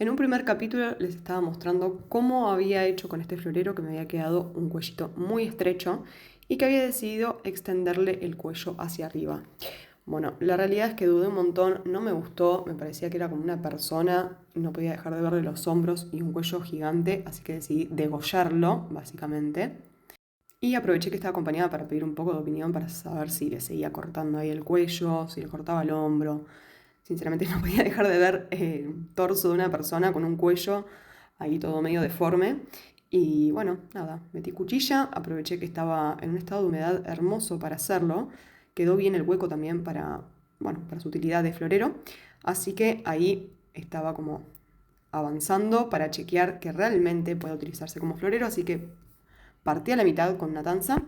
En un primer capítulo les estaba mostrando cómo había hecho con este florero que me había quedado un cuellito muy estrecho y que había decidido extenderle el cuello hacia arriba. Bueno, la realidad es que dudé un montón, no me gustó, me parecía que era como una persona, no podía dejar de verle los hombros y un cuello gigante, así que decidí degollarlo, básicamente. Y aproveché que estaba acompañada para pedir un poco de opinión para saber si le seguía cortando ahí el cuello, si le cortaba el hombro. Sinceramente no podía dejar de ver el torso de una persona con un cuello ahí todo medio deforme. Y bueno, nada, metí cuchilla, aproveché que estaba en un estado de humedad hermoso para hacerlo. Quedó bien el hueco también para, bueno, para su utilidad de florero. Así que ahí estaba como avanzando para chequear que realmente puede utilizarse como florero. Así que partí a la mitad con una tanza.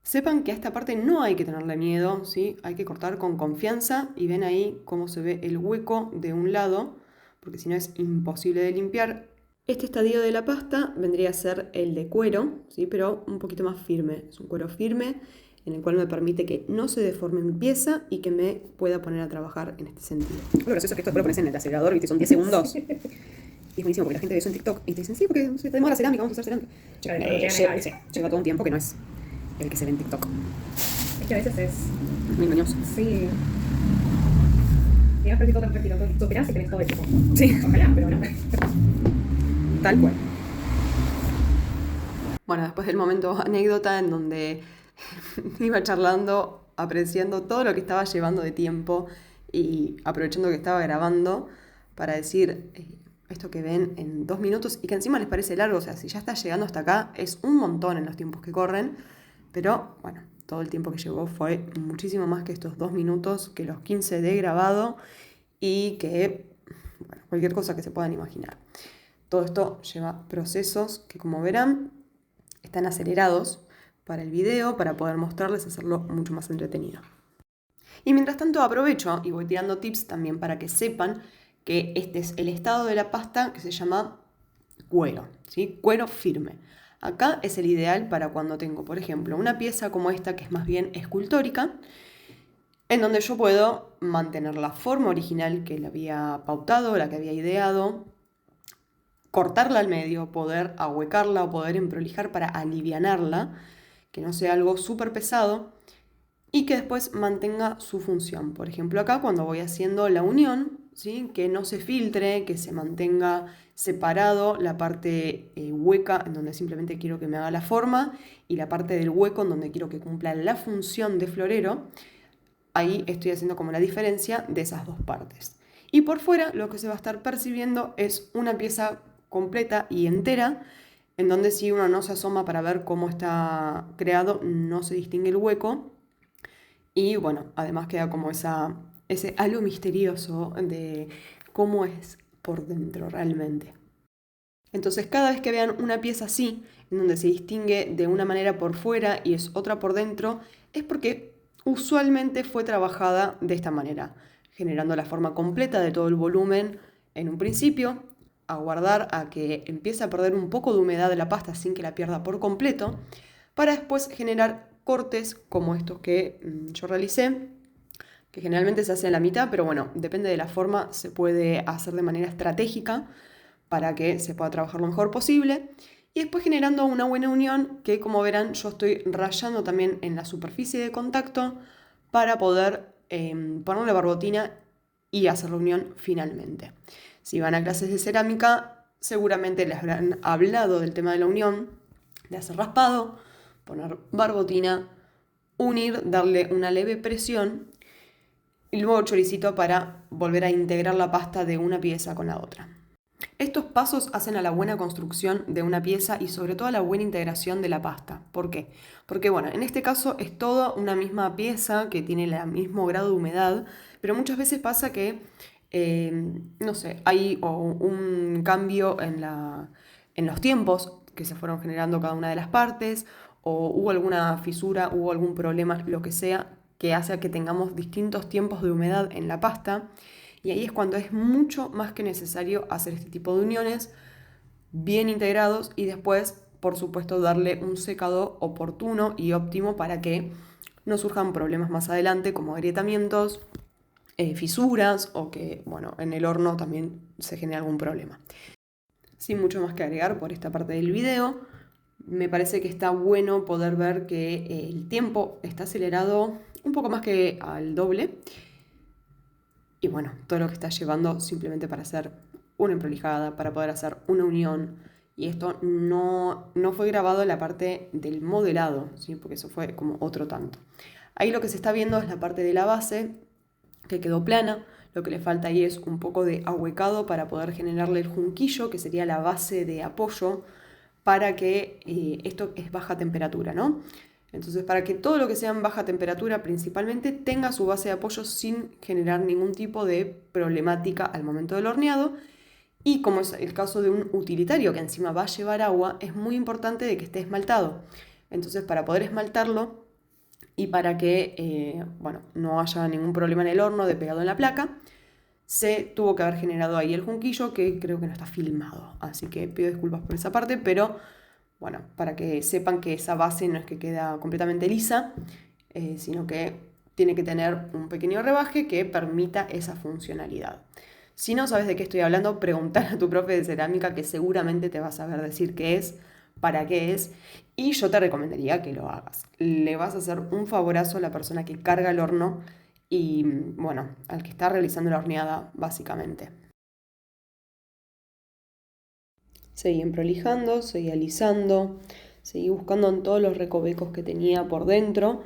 Sepan que a esta parte no hay que tenerle miedo, ¿sí? Hay que cortar con confianza y ven ahí cómo se ve el hueco de un lado, porque si no es imposible de limpiar. Este estadio de la pasta vendría a ser el de cuero, ¿sí? Pero un poquito más firme. Es un cuero firme en el cual me permite que no se deforme mi pieza y que me pueda poner a trabajar en este sentido. Lo gracioso es que esto después lo pones en el acelerador, ¿viste? Son 10 segundos. Y es buenísimo porque la gente ve eso en TikTok y te dicen, sí, porque se demora cerámica, vamos a usar cerámica. Lleva todo un tiempo que no es el que se ve en TikTok. Es que a veces es muy engañoso. Sí. Tienes práctico tan práctico. Tú esperas y tenés todo hecho. Sí. Ojalá, pero no. Tal cual. Bueno, después del momento anécdota en donde iba charlando, apreciando todo lo que estaba llevando de tiempo y aprovechando que estaba grabando para decir esto que ven en 2 minutos y que encima les parece largo, o sea, si ya está llegando hasta acá es un montón en los tiempos que corren, pero bueno, todo el tiempo que llevó fue muchísimo más que estos 2 minutos, que los 15 de grabado y que, bueno, cualquier cosa que se puedan imaginar. Todo esto lleva procesos que, como verán, están acelerados para el video, para poder mostrarles, hacerlo mucho más entretenido. Y mientras tanto aprovecho y voy tirando tips también para que sepan que este es el estado de la pasta que se llama cuero, ¿sí? Cuero firme. Acá es el ideal para cuando tengo, por ejemplo, una pieza como esta que es más bien escultórica, en donde yo puedo mantener la forma original que le había pautado, la que había ideado, cortarla al medio, poder ahuecarla o poder emprolijar para alivianarla, que no sea algo súper pesado y que después mantenga su función. Por ejemplo, acá cuando voy haciendo la unión, ¿sí? Que no se filtre, que se mantenga separado la parte hueca en donde simplemente quiero que me haga la forma y la parte del hueco en donde quiero que cumpla la función de florero. Ahí estoy haciendo como la diferencia de esas dos partes. Y por fuera lo que se va a estar percibiendo es una pieza completa y entera, en donde si uno no se asoma para ver cómo está creado, no se distingue el hueco. Y bueno, además queda como ese halo misterioso de cómo es por dentro realmente. Entonces cada vez que vean una pieza así, en donde se distingue de una manera por fuera y es otra por dentro, es porque usualmente fue trabajada de esta manera, generando la forma completa de todo el volumen en un principio, aguardar a que empiece a perder un poco de humedad de la pasta sin que la pierda por completo, para después generar cortes como estos que yo realicé, que generalmente se hace en la mitad, pero bueno, depende de la forma, se puede hacer de manera estratégica para que se pueda trabajar lo mejor posible. Y después generando una buena unión que, como verán, yo estoy rayando también en la superficie de contacto para poder ponerle barbotina y hacer la unión finalmente. Si van a clases de cerámica, seguramente les habrán hablado del tema de la unión, de hacer raspado, poner barbotina, unir, darle una leve presión y luego choricito para volver a integrar la pasta de una pieza con la otra. Estos pasos hacen a la buena construcción de una pieza y sobre todo a la buena integración de la pasta. ¿Por qué? Porque bueno, en este caso es toda una misma pieza que tiene el mismo grado de humedad, pero muchas veces pasa que, no sé, hay un cambio en los tiempos que se fueron generando cada una de las partes, o hubo alguna fisura, hubo algún problema, lo que sea, que hace que tengamos distintos tiempos de humedad en la pasta. Y ahí es cuando es mucho más que necesario hacer este tipo de uniones bien integrados y después, por supuesto, darle un secado oportuno y óptimo para que no surjan problemas más adelante como agrietamientos fisuras o que, bueno, en el horno también se genera algún problema. Sin mucho más que agregar por esta parte del video, me parece que está bueno poder ver que el tiempo está acelerado un poco más que al doble. Y bueno, todo lo que está llevando simplemente para hacer una emprolijada, para poder hacer una unión. Y esto no fue grabado en la parte del modelado, ¿sí? Porque eso fue como otro tanto. Ahí lo que se está viendo es la parte de la base, que quedó plana. Lo que le falta ahí es un poco de ahuecado para poder generarle el junquillo, que sería la base de apoyo, para que esto es baja temperatura, ¿no? Entonces, para que todo lo que sea en baja temperatura principalmente tenga su base de apoyo sin generar ningún tipo de problemática al momento del horneado. Y como es el caso de un utilitario que encima va a llevar agua, es muy importante de que esté esmaltado. Entonces, para poder esmaltarlo y para que no haya ningún problema en el horno de pegado en la placa, se tuvo que haber generado ahí el junquillo, que creo que no está filmado. Así que pido disculpas por esa parte, pero bueno, para que sepan que esa base no es que queda completamente lisa, sino que tiene que tener un pequeño rebaje que permita esa funcionalidad. Si no sabes de qué estoy hablando, preguntar a tu profe de cerámica, que seguramente te va a saber decir qué es, para qué es, y yo te recomendaría que lo hagas. Le vas a hacer un favorazo a la persona que carga el horno y, bueno, al que está realizando la horneada, básicamente. Seguí emprolijando, seguí alisando, seguí buscando en todos los recovecos que tenía por dentro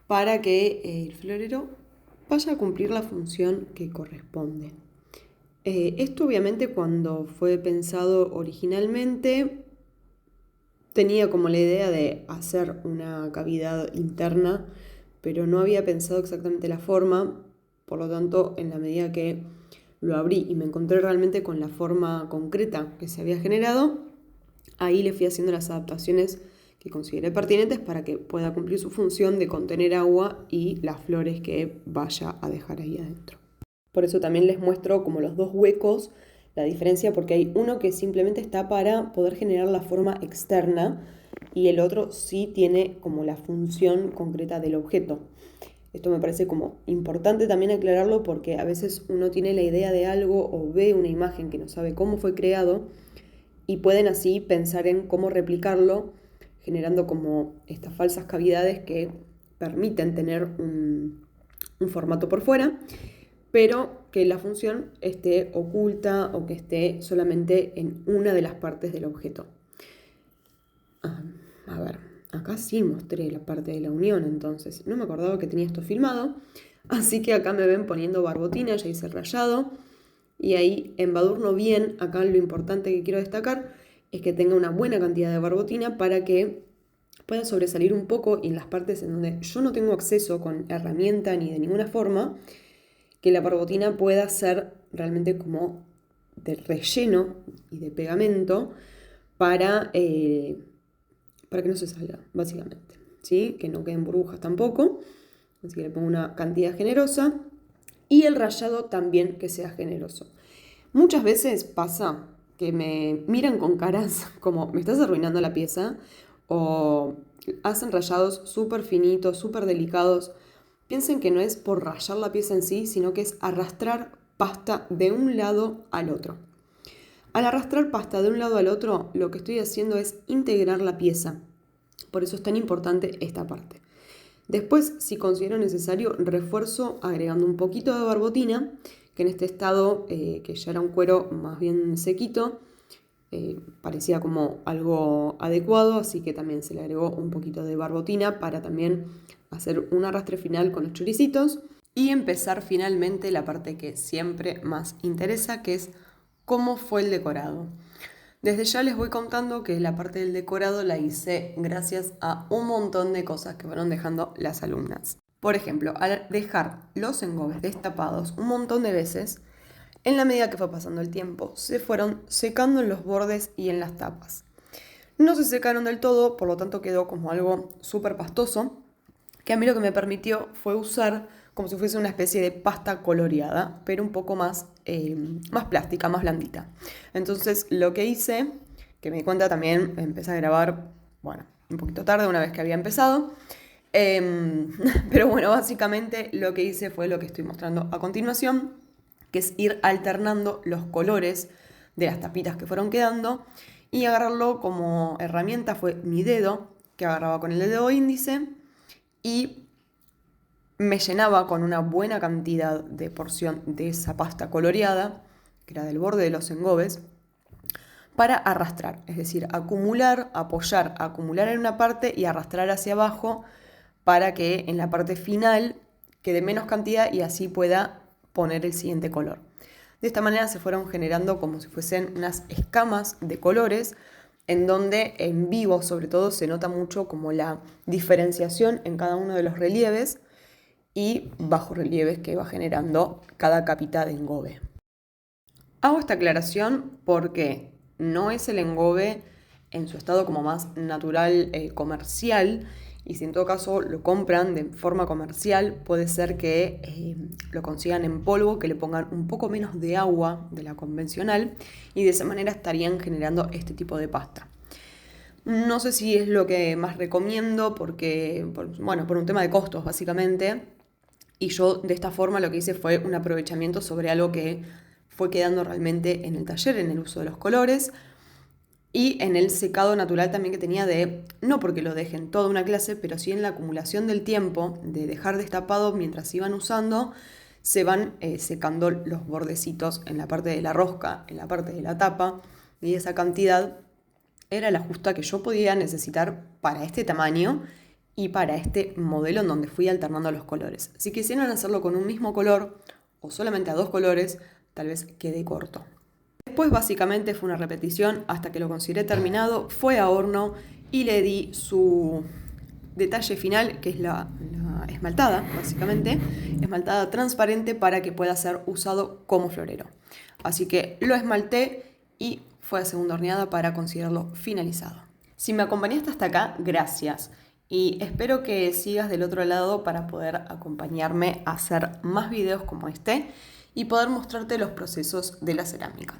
para que el florero vaya a cumplir la función que corresponde. Esto obviamente cuando fue pensado originalmente tenía como la idea de hacer una cavidad interna, pero no había pensado exactamente la forma, por lo tanto en la medida que lo abrí y me encontré realmente con la forma concreta que se había generado, ahí le fui haciendo las adaptaciones que consideré pertinentes para que pueda cumplir su función de contener agua y las flores que vaya a dejar ahí adentro. Por eso también les muestro como los dos huecos, la diferencia, porque hay uno que simplemente está para poder generar la forma externa y el otro sí tiene como la función concreta del objeto. Esto me parece como importante también aclararlo porque a veces uno tiene la idea de algo o ve una imagen que no sabe cómo fue creado y pueden así pensar en cómo replicarlo, generando como estas falsas cavidades que permiten tener un formato por fuera, pero que la función esté oculta o que esté solamente en una de las partes del objeto. A ver, acá sí mostré la parte de la unión, entonces no me acordaba que tenía esto filmado, así que acá me ven poniendo barbotina, ya hice rayado, y ahí embadurno bien. Acá lo importante que quiero destacar es que tenga una buena cantidad de barbotina para que pueda sobresalir un poco y en las partes en donde yo no tengo acceso con herramienta ni de ninguna forma, que la barbotina pueda ser realmente como de relleno y de pegamento para que no se salga, básicamente, ¿sí? Que no queden burbujas tampoco, así que le pongo una cantidad generosa y el rallado también que sea generoso. Muchas veces pasa que me miran con caras como me estás arruinando la pieza o hacen rayados súper finitos, súper delicados. Piensen que no es por rayar la pieza en sí, sino que es arrastrar pasta de un lado al otro. Al arrastrar pasta de un lado al otro, lo que estoy haciendo es integrar la pieza. Por eso es tan importante esta parte. Después, si considero necesario, refuerzo agregando un poquito de barbotina, que en este estado, que ya era un cuero más bien sequito, parecía como algo adecuado, así que también se le agregó un poquito de barbotina para también hacer un arrastre final con los choricitos y empezar finalmente la parte que siempre más interesa, que es cómo fue el decorado. Desde ya les voy contando que la parte del decorado la hice gracias a un montón de cosas que fueron dejando las alumnas. Por ejemplo, al dejar los engobes destapados un montón de veces, en la medida que fue pasando el tiempo, se fueron secando en los bordes y en las tapas. No se secaron del todo, por lo tanto quedó como algo súper pastoso, que a mí lo que me permitió fue usar como si fuese una especie de pasta coloreada, pero un poco más plástica, más blandita. Entonces lo que hice, que me di cuenta también, empecé a grabar, un poquito tarde, una vez que había empezado, Pero bueno, básicamente lo que hice fue lo que estoy mostrando a continuación, que es ir alternando los colores de las tapitas que fueron quedando y agarrarlo como herramienta fue mi dedo, que agarraba con el dedo índice y me llenaba con una buena cantidad de porción de esa pasta coloreada, que era del borde de los engobes, para arrastrar, es decir, acumular, apoyar, acumular en una parte y arrastrar hacia abajo para que en la parte final quede menos cantidad y así pueda poner el siguiente color. De esta manera se fueron generando como si fuesen unas escamas de colores, en donde en vivo sobre todo se nota mucho como la diferenciación en cada uno de los relieves y bajorrelieves que va generando cada capita de engobe. Hago esta aclaración porque no es el engobe en su estado como más natural comercial, y si en todo caso lo compran de forma comercial, puede ser que lo consigan en polvo, que le pongan un poco menos de agua de la convencional y de esa manera estarían generando este tipo de pasta. No sé si es lo que más recomiendo porque, por un tema de costos básicamente, y yo de esta forma lo que hice fue un aprovechamiento sobre algo que fue quedando realmente en el taller, en el uso de los colores y en el secado natural también que tenía no porque lo dejen toda una clase, pero sí en la acumulación del tiempo, de dejar destapado mientras iban usando, se van secando los bordecitos en la parte de la rosca, en la parte de la tapa, y esa cantidad era la justa que yo podía necesitar para este tamaño y para este modelo en donde fui alternando los colores. Si quisieran hacerlo con un mismo color o solamente a 2 colores, tal vez quede corto. Después básicamente fue una repetición hasta que lo consideré terminado, fue a horno y le di su detalle final, que es la esmaltada, básicamente, esmaltada transparente para que pueda ser usado como florero. Así que lo esmalté y fue a segunda horneada para considerarlo finalizado. Si me acompañaste hasta acá, gracias. Y espero que sigas del otro lado para poder acompañarme a hacer más videos como este y poder mostrarte los procesos de la cerámica.